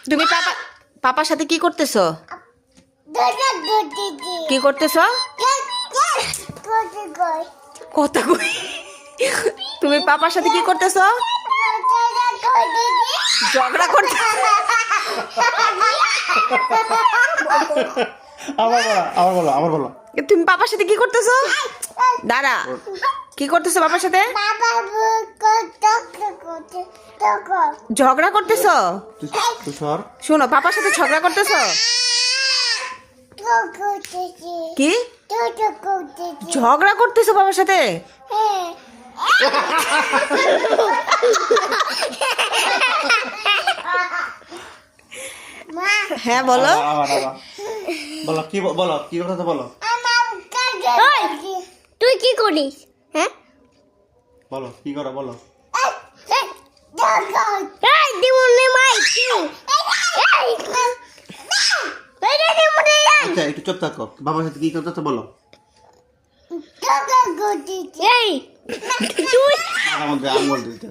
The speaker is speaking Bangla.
তুমি পাপার সাথে কি করতেছো? কি করতেছো? কথা কই। তুমি পাপার সাথে কি করতেছো? ঝগড়া করতে। আবার বলো। তুমি পাপার সাথে কি করতেছো? দাঁড়া, কি করতেছো পাপার সাথে? ঝগড়া করতেছো? তুই সর। শোনো, পাপার সাথে ঝগড়া করতেছো? কি ঝগড়া করতেছো বাবার সাথে? হ্যাঁ বলো। বলো কি কথা বলো। তুই কি করিস? হ্যাঁ, বলো কি করো বলো। আচ্ছা একটু চুপ থাকো, বাবার সাথে কি করতে বলো। এই তুই আমাদের আঙুল দিতে